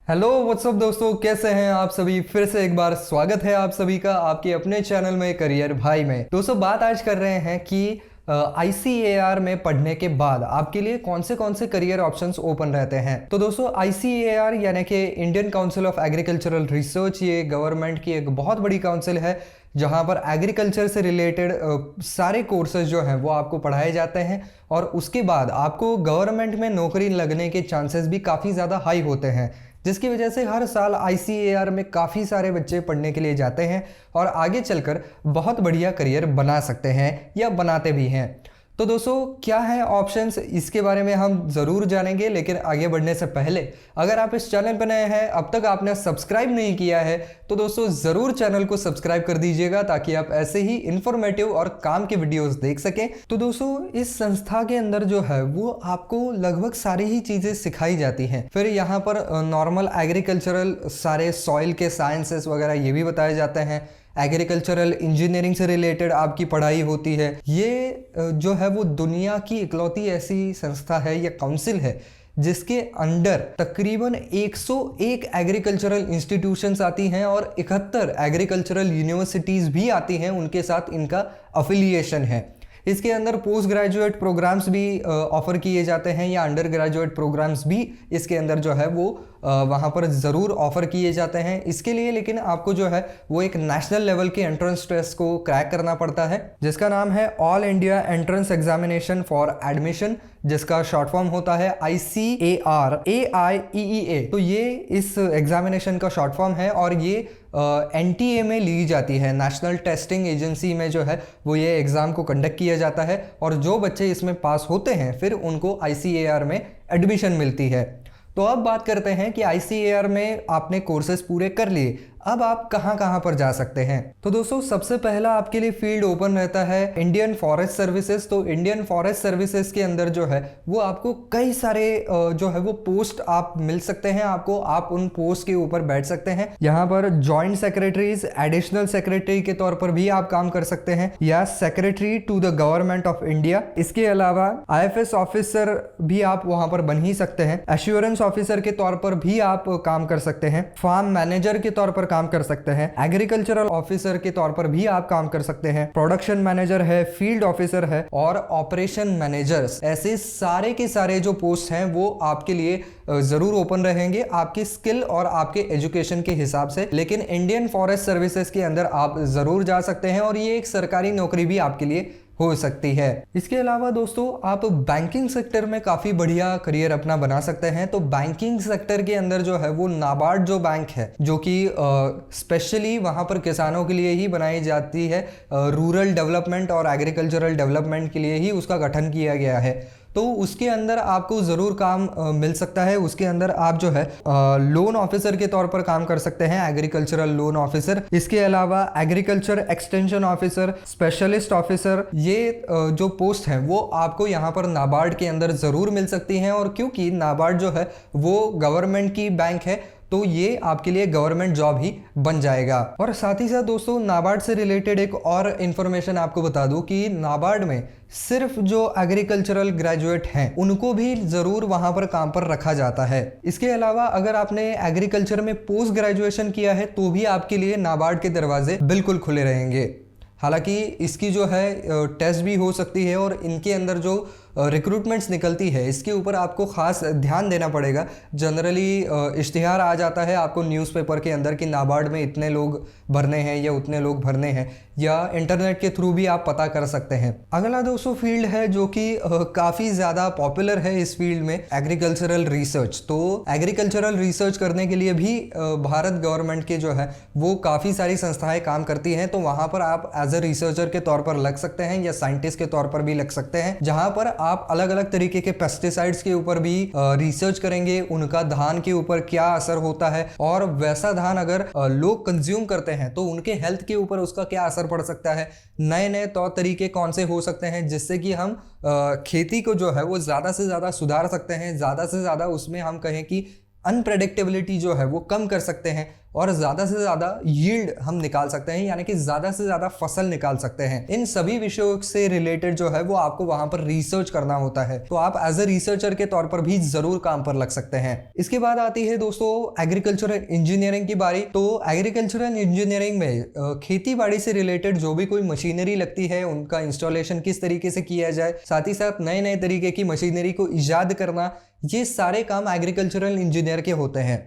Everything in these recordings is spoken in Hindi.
हेलो व्हाट्सअप दोस्तों, कैसे हैं आप सभी। फिर से एक बार स्वागत है आप सभी का आपके अपने चैनल में करियर भाई में। दोस्तों बात आज कर रहे हैं कि ICAR में पढ़ने के बाद आपके लिए कौन से करियर ऑप्शंस ओपन रहते हैं। तो दोस्तों ICAR यानी कि Indian council of agricultural research, ये गवर्नमेंट की एक बहुत बड़ी काउंसिल है जहां पर एग्रीकल्चर से रिलेटेड सारे कोर्सेज जो हैं वो आपको पढ़ाए जाते हैं और उसके बाद आपको गवर्नमेंट में नौकरी लगने के चांसेस भी काफ़ी ज़्यादा हाई होते हैं, जिसकी वजह से हर साल ICAR में काफ़ी सारे बच्चे पढ़ने के लिए जाते हैं और आगे चलकर बहुत बढ़िया करियर बना सकते हैं या बनाते भी हैं। तो दोस्तों क्या है ऑप्शंस, इसके बारे में हम ज़रूर जानेंगे, लेकिन आगे बढ़ने से पहले अगर आप इस चैनल पर नए हैं, अब तक आपने सब्सक्राइब नहीं किया है, तो दोस्तों ज़रूर चैनल को सब्सक्राइब कर दीजिएगा ताकि आप ऐसे ही इंफॉर्मेटिव और काम के वीडियोस देख सकें। तो दोस्तों इस संस्था के अंदर जो है वो आपको लगभग सारी ही चीज़ें सिखाई जाती हैं। फिर यहाँ पर नॉर्मल एग्रीकल्चरल सारे सॉइल के साइंसेस वगैरह ये भी बताए जाते हैं। एग्रीकल्चरल इंजीनियरिंग से रिलेटेड आपकी पढ़ाई होती है। ये जो है वो दुनिया की इकलौती ऐसी संस्था है या काउंसिल है जिसके अंडर तकरीबन 101 एग्रीकल्चरल इंस्टीट्यूशंस आती हैं और 71 एग्रीकल्चरल यूनिवर्सिटीज़ भी आती हैं, उनके साथ इनका अफिलिएशन है। इसके अंदर पोस्ट ग्रेजुएट प्रोग्राम्स भी ऑफर किए जाते हैं या अंडर ग्रेजुएट प्रोग्राम्स भी इसके अंदर जो है वो वहाँ पर ज़रूर ऑफर किए जाते हैं। इसके लिए लेकिन आपको जो है वो एक नेशनल लेवल के एंट्रेंस टेस्ट को क्रैक करना पड़ता है जिसका नाम है all India entrance examination for admission, जिसका शॉर्ट फॉर्म होता है ICAR AIEEA। तो ये इस एग्जामिनेशन का शॉर्ट फॉर्म है और ये NTA में ली जाती है, नेशनल टेस्टिंग एजेंसी में जो है वो ये एग्ज़ाम को कंडक्ट किया जाता है और जो बच्चे इसमें पास होते हैं फिर उनको ICAR में एडमिशन मिलती है। तो अब बात करते हैं कि ICAR में आपने कोर्सेज पूरे कर लिए, अब आप कहाँ पर जा सकते हैं। तो दोस्तों सबसे पहला आपके लिए फील्ड ओपन रहता है इंडियन फॉरेस्ट सर्विसेज। तो इंडियन फॉरेस्ट सर्विसेज के अंदर जो है वो आपको कई सारे जो है वो पोस्ट आप मिल सकते हैं, आप उन पोस्ट के ऊपर बैठ सकते हैं। यहाँ पर जॉइंट सेक्रेटरीज, एडिशनल सेक्रेटरी के तौर पर भी आप काम कर सकते हैं या secretary to the government of India. इसके अलावा IFS ऑफिसर भी आप वहां पर बन ही सकते हैं। एश्योरेंस ऑफिसर के तौर पर भी आप काम कर सकते हैं। फार्म मैनेजर के तौर पर काम कर सकते हैं। एग्रीकल्चरल ऑफिसर के तौर पर भी आप काम कर सकते हैं। प्रोडक्शन मैनेजर है, फील्ड ऑफिसर है और ऑपरेशन मैनेजर्स, ऐसे सारे के सारे जो पोस्ट हैं वो आपके लिए जरूर ओपन रहेंगे आपकी स्किल और आपके एजुकेशन के हिसाब से। लेकिन इंडियन फॉरेस्ट सर्विसेज के अंदर आप जरूर जा सकते हैं और ये एक सरकारी नौकरी भी आपके लिए हो सकती है। इसके अलावा दोस्तों आप बैंकिंग सेक्टर में काफ़ी बढ़िया करियर अपना बना सकते हैं। तो बैंकिंग सेक्टर के अंदर जो है वो नाबार्ड जो बैंक है, जो कि स्पेशली वहाँ पर किसानों के लिए ही बनाई जाती है, रूरल डेवलपमेंट और एग्रीकल्चरल डेवलपमेंट के लिए ही उसका गठन किया गया है। तो उसके अंदर आपको ज़रूर काम मिल सकता है। उसके अंदर आप जो है लोन ऑफिसर के तौर पर काम कर सकते हैं, एग्रीकल्चरल लोन ऑफिसर। इसके अलावा agriculture extension officer, specialist officer, ये जो पोस्ट हैं वो आपको यहाँ पर नाबार्ड के अंदर ज़रूर मिल सकती हैं। और क्योंकि नाबार्ड जो है वो गवर्नमेंट की बैंक है तो ये आपके लिए गवर्नमेंट जॉब ही बन जाएगा। और साथ ही साथ दोस्तों नाबार्ड से रिलेटेड एक और इन्फॉर्मेशन आपको बता दूं कि नाबार्ड में सिर्फ जो एग्रीकल्चरल ग्रेजुएट हैं उनको भी ज़रूर वहाँ पर काम पर रखा जाता है। इसके अलावा अगर आपने एग्रीकल्चर में पोस्ट ग्रेजुएशन किया है तो भी आपके लिए नाबार्ड के दरवाजे बिल्कुल खुले रहेंगे। हालांकि इसकी जो है टेस्ट भी हो सकती है और इनके अंदर जो रिक्रूटमेंट्स निकलती है इसके ऊपर आपको ख़ास ध्यान देना पड़ेगा। जनरली इश्तिहार आ जाता है आपको न्यूज़पेपर के अंदर कि नाबार्ड में इतने लोग भरने हैं या उतने लोग भरने हैं, या इंटरनेट के थ्रू भी आप पता कर सकते हैं। अगला दोस्तों फील्ड है जो कि काफ़ी ज़्यादा पॉपुलर है इस फील्ड में, एग्रीकल्चरल रिसर्च। तो एग्रीकल्चरल रिसर्च करने के लिए भी भारत गवर्नमेंट के जो है वो काफ़ी सारी संस्थाएँ काम करती हैं। तो वहाँ पर आप एज ए रिसर्चर के तौर पर लग सकते हैं या साइंटिस्ट के तौर पर भी लग सकते हैं, जहाँ पर आप अलग अलग तरीके के पेस्टिसाइड्स के ऊपर भी रिसर्च करेंगे, उनका धान के ऊपर क्या असर होता है और वैसा धान अगर लोग कंज्यूम करते हैं तो उनके हेल्थ के ऊपर उसका क्या असर पड़ सकता है, नए नए तौर तरीके कौन से हो सकते हैं जिससे कि हम खेती को जो है वो ज़्यादा से ज़्यादा सुधार सकते हैं, ज़्यादा से ज़्यादा उसमें हम कहें कि अनप्रेडिक्टेबिलिटी जो है वो कम कर सकते हैं। और ज़्यादा से ज़्यादा यील्ड हम निकाल सकते हैं, यानी कि ज़्यादा से ज़्यादा फसल निकाल सकते हैं। इन सभी विषयों से रिलेटेड जो है वो आपको वहाँ पर रिसर्च करना होता है, तो आप एज ए रिसर्चर के तौर पर भी ज़रूर काम पर लग सकते हैं। इसके बाद आती है दोस्तों एग्रीकल्चरल इंजीनियरिंग की बारी। तो एग्रीकल्चरल इंजीनियरिंग में खेती बाड़ी से रिलेटेड जो भी कोई मशीनरी लगती है उनका इंस्टॉलेशन किस तरीके से किया जाए, साथ ही साथ नए नए तरीके की मशीनरी को ईजाद करना, ये सारे काम एग्रीकल्चरल इंजीनियर के होते हैं।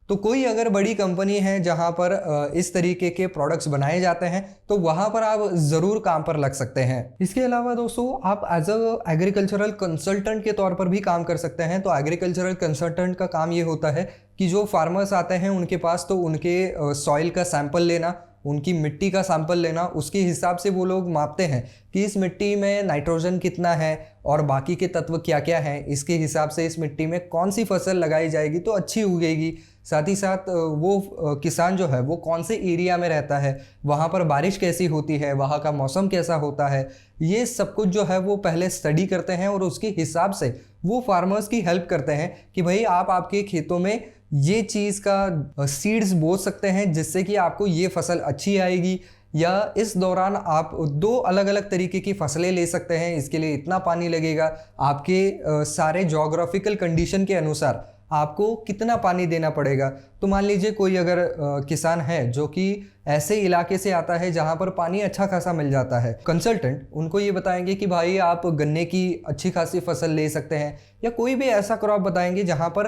तो कोई अगर बड़ी कंपनी है जहां पर इस तरीके के प्रोडक्ट्स बनाए जाते हैं तो वहां पर आप ज़रूर काम पर लग सकते हैं। इसके अलावा दोस्तों आप एज अ एग्रीकल्चरल कंसल्टेंट के तौर पर भी काम कर सकते हैं। तो एग्रीकल्चरल कंसल्टेंट का काम ये होता है कि जो फार्मर्स आते हैं उनके पास, तो उनके सॉइल का सैंपल लेना, उनकी मिट्टी का सैंपल लेना, उसके हिसाब से वो लोग मापते हैं कि इस मिट्टी में नाइट्रोजन कितना है और बाकी के तत्व क्या क्या हैं, इसके हिसाब से इस मिट्टी में कौन सी फसल लगाई जाएगी तो अच्छी उगेगी। साथ ही साथ वो किसान जो है वो कौन से एरिया में रहता है, वहाँ पर बारिश कैसी होती है, वहाँ का मौसम कैसा होता है, ये सब कुछ जो है वो पहले स्टडी करते हैं और उसके हिसाब से वो फार्मर्स की हेल्प करते हैं कि भाई आप आपके खेतों में ये चीज़ का सीड्स बो सकते हैं जिससे कि आपको ये फसल अच्छी आएगी, या इस दौरान आप दो अलग अलग तरीके की फसलें ले सकते हैं, इसके लिए इतना पानी लगेगा। आपके सारे जोग्राफिकल कंडीशन के अनुसार आपको कितना पानी देना पड़ेगा। तो मान लीजिए कोई अगर किसान है जो कि ऐसे इलाके से आता है जहाँ पर पानी अच्छा खासा मिल जाता है, कंसल्टेंट उनको ये बताएंगे कि भाई आप गन्ने की अच्छी खासी फसल ले सकते हैं, या कोई भी ऐसा क्रॉप बताएंगे जहाँ पर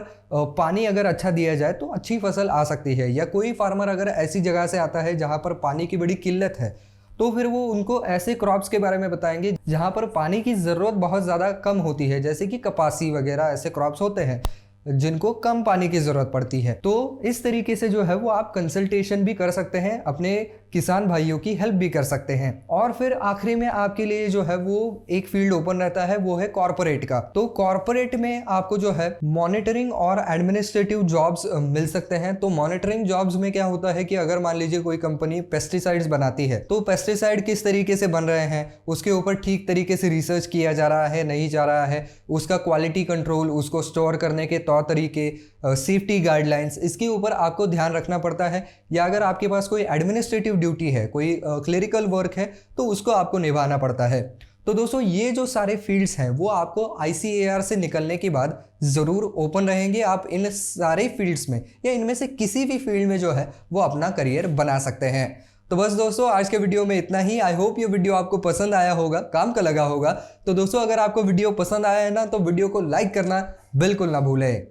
पानी अगर अच्छा दिया जाए तो अच्छी फसल आ सकती है। या कोई फार्मर अगर ऐसी जगह से आता है जहाँ पर पानी की बड़ी किल्लत है तो फिर वो उनको ऐसे क्रॉप्स के बारे में बताएंगे जहाँ पर पानी की ज़रूरत बहुत ज़्यादा कम होती है, जैसे कि कपासी वगैरह ऐसे क्रॉप्स होते हैं जिनको कम पानी की ज़रूरत पड़ती है। तो इस तरीके से जो है वो आप कंसल्टेशन भी कर सकते हैं, अपने किसान भाइयों की हेल्प भी कर सकते हैं। और फिर आखिरी में आपके लिए जो है वो एक फील्ड ओपन रहता है, वो है कॉर्पोरेट का। तो कॉर्पोरेट में आपको जो है मॉनिटरिंग और एडमिनिस्ट्रेटिव जॉब्स मिल सकते हैं। तो मॉनिटरिंग जॉब्स में क्या होता है कि अगर मान लीजिए कोई कंपनी पेस्टिसाइड्स बनाती है तो पेस्टिसाइड किस तरीके से बन रहे हैं, उसके ऊपर ठीक तरीके से रिसर्च किया जा रहा है नहीं जा रहा है, उसका क्वालिटी कंट्रोल, उसको स्टोर करने के तौर तरीके, सेफ्टी गाइडलाइंस, इसके ऊपर आपको ध्यान रखना पड़ता है। या अगर आपके पास कोई एडमिनिस्ट्रेटिव ड्यूटी है, कोई क्लरिकल वर्क है, तो उसको आपको निभाना पड़ता है। तो दोस्तों ये जो सारे फील्ड्स हैं वो आपको ICAR से निकलने के बाद ज़रूर ओपन रहेंगे। आप इन सारे फील्ड्स में या इनमें से किसी भी फील्ड में जो है वो अपना करियर बना सकते हैं। तो बस दोस्तों आज के वीडियो में इतना ही। आई होप ये वीडियो आपको पसंद आया होगा, काम का लगा होगा। तो दोस्तों अगर आपको वीडियो पसंद आया है ना तो वीडियो को लाइक करना बिल्कुल ना भूलें।